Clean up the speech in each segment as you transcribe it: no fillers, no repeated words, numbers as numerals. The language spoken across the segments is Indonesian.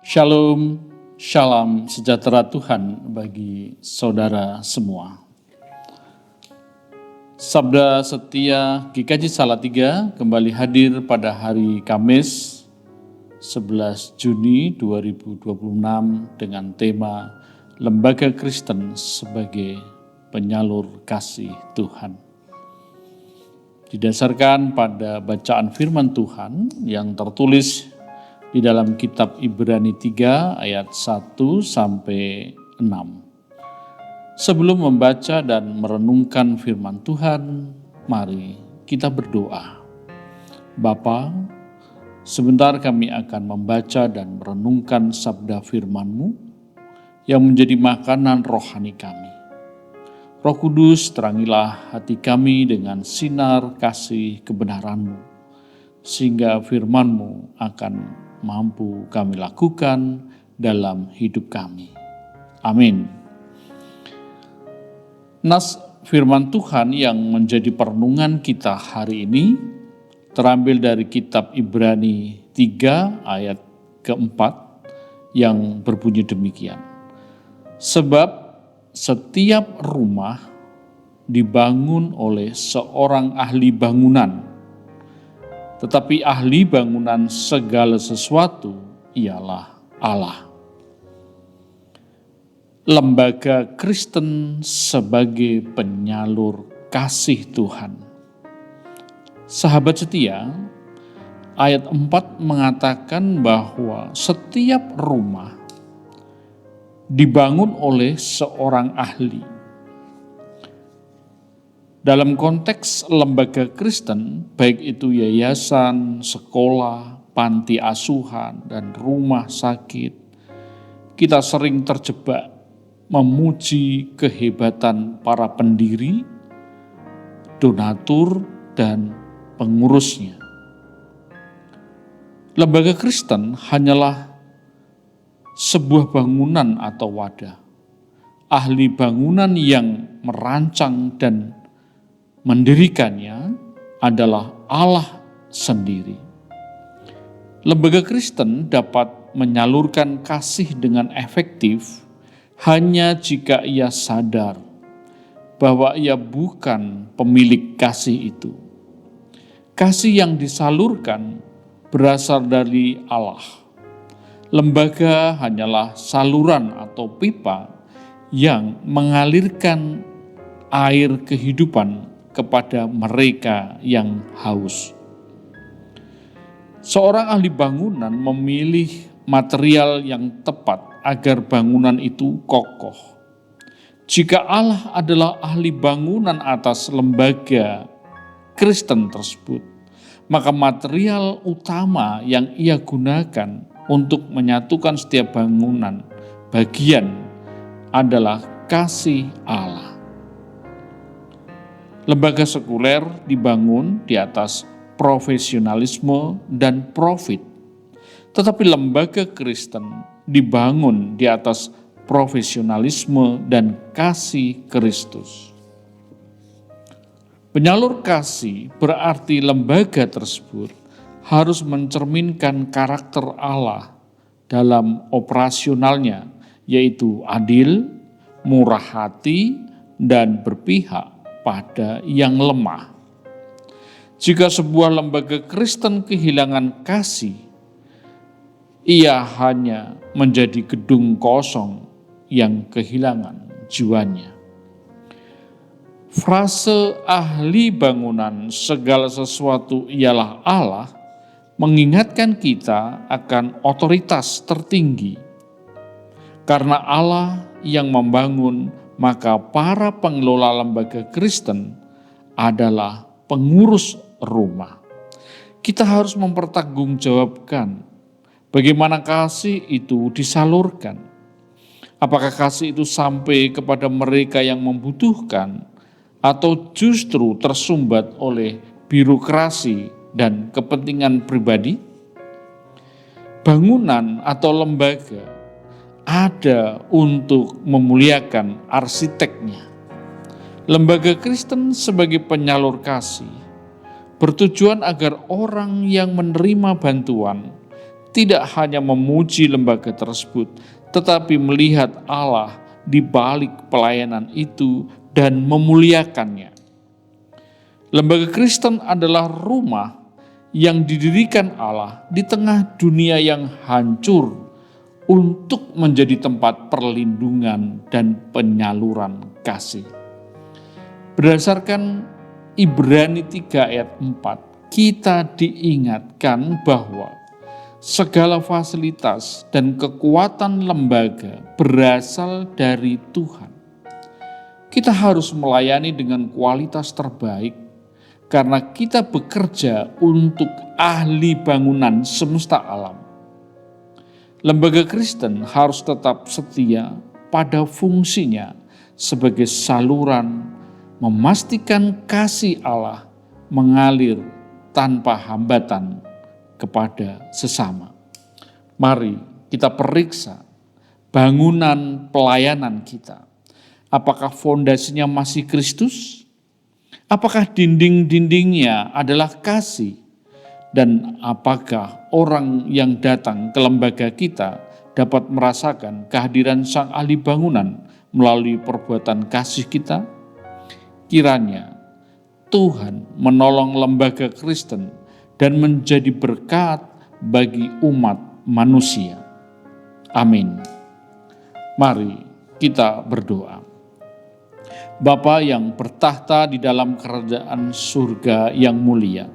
Shalom, shalom sejahtera Tuhan bagi saudara semua. Sabda Setia GKJ Salatiga kembali hadir pada hari Kamis 11 Juni 2026 dengan tema Lembaga Kristen sebagai penyalur kasih Tuhan. Didasarkan pada bacaan firman Tuhan yang tertulis di dalam kitab Ibrani 3 ayat 1 sampai 6. Sebelum membaca dan merenungkan firman Tuhan, mari kita berdoa. Bapa, sebentar kami akan membaca dan merenungkan sabda firman-Mu yang menjadi makanan rohani kami. Roh Kudus, terangilah hati kami dengan sinar kasih kebenaran-Mu, sehingga firman-Mu akan mampu kami lakukan dalam hidup kami. Amin. Nas firman Tuhan yang menjadi perenungan kita hari ini terambil dari kitab Ibrani 3 ayat keempat yang berbunyi demikian. Sebab setiap rumah dibangun oleh seorang ahli bangunan, tetapi ahli bangunan segala sesuatu ialah Allah. Lembaga Kristen sebagai penyalur kasih Tuhan. Sahabat setia, ayat 4 mengatakan bahwa setiap rumah dibangun oleh seorang ahli. Dalam konteks lembaga Kristen, baik itu yayasan, sekolah, panti asuhan, dan rumah sakit, kita sering terjebak memuji kehebatan para pendiri, donatur, dan pengurusnya. Lembaga Kristen hanyalah sebuah bangunan atau wadah. Ahli bangunan yang merancang dan mendirikannya adalah Allah sendiri. Lembaga Kristen dapat menyalurkan kasih dengan efektif hanya jika ia sadar bahwa ia bukan pemilik kasih itu. Kasih yang disalurkan berasal dari Allah. Lembaga hanyalah saluran atau pipa yang mengalirkan air kehidupan kepada mereka yang haus. Seorang ahli bangunan memilih material yang tepat agar bangunan itu kokoh. Jika Allah adalah ahli bangunan atas lembaga Kristen tersebut, maka material utama yang ia gunakan untuk menyatukan setiap bangunan bagian adalah kasih Allah. Lembaga sekuler dibangun di atas profesionalisme dan profit, tetapi lembaga Kristen dibangun di atas profesionalisme dan kasih Kristus. Penyalur kasih berarti lembaga tersebut harus mencerminkan karakter Allah dalam operasionalnya, yaitu adil, murah hati, dan berpihak pada yang lemah. Jika sebuah lembaga Kristen kehilangan kasih, ia hanya menjadi gedung kosong yang kehilangan jiwanya. Frase ahli bangunan segala sesuatu ialah Allah mengingatkan kita akan otoritas tertinggi. Karena Allah yang membangun, maka para pengelola lembaga Kristen adalah pengurus rumah. Kita harus mempertanggungjawabkan bagaimana kasih itu disalurkan. Apakah kasih itu sampai kepada mereka yang membutuhkan atau justru tersumbat oleh birokrasi dan kepentingan pribadi? Bangunan atau lembaga ada untuk memuliakan arsiteknya. Lembaga Kristen sebagai penyalur kasih bertujuan agar orang yang menerima bantuan tidak hanya memuji lembaga tersebut, tetapi melihat Allah di balik pelayanan itu dan memuliakannya. Lembaga Kristen adalah rumah yang didirikan Allah di tengah dunia yang hancur untuk menjadi tempat perlindungan dan penyaluran kasih. Berdasarkan Ibrani 3 ayat 4, kita diingatkan bahwa segala fasilitas dan kekuatan lembaga berasal dari Tuhan. Kita harus melayani dengan kualitas terbaik karena kita bekerja untuk ahli bangunan semesta alam. Lembaga Kristen harus tetap setia pada fungsinya sebagai saluran memastikan kasih Allah mengalir tanpa hambatan kepada sesama. Mari kita periksa bangunan pelayanan kita. Apakah fondasinya masih Kristus? Apakah dinding-dindingnya adalah kasih? Dan apakah orang yang datang ke lembaga kita dapat merasakan kehadiran Sang Ahli Bangunan melalui perbuatan kasih kita? Kiranya Tuhan menolong lembaga Kristen dan menjadi berkat bagi umat manusia. Amin. Mari kita berdoa. Bapa yang bertahta di dalam kerajaan surga yang mulia,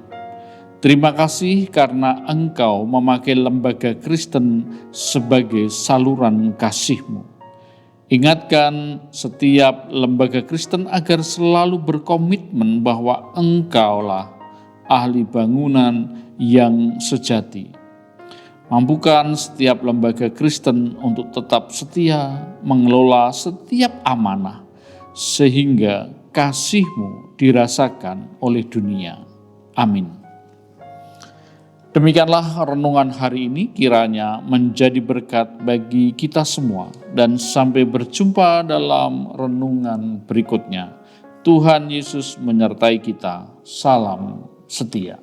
terima kasih karena Engkau memakai lembaga Kristen sebagai saluran kasih-Mu. Ingatkan setiap lembaga Kristen agar selalu berkomitmen bahwa Engkaulah ahli bangunan yang sejati. Mampukan setiap lembaga Kristen untuk tetap setia mengelola setiap amanah, sehingga kasih-Mu dirasakan oleh dunia. Amin. Demikianlah renungan hari ini, kiranya menjadi berkat bagi kita semua. Dan sampai berjumpa dalam renungan berikutnya. Tuhan Yesus menyertai kita. Salam setia.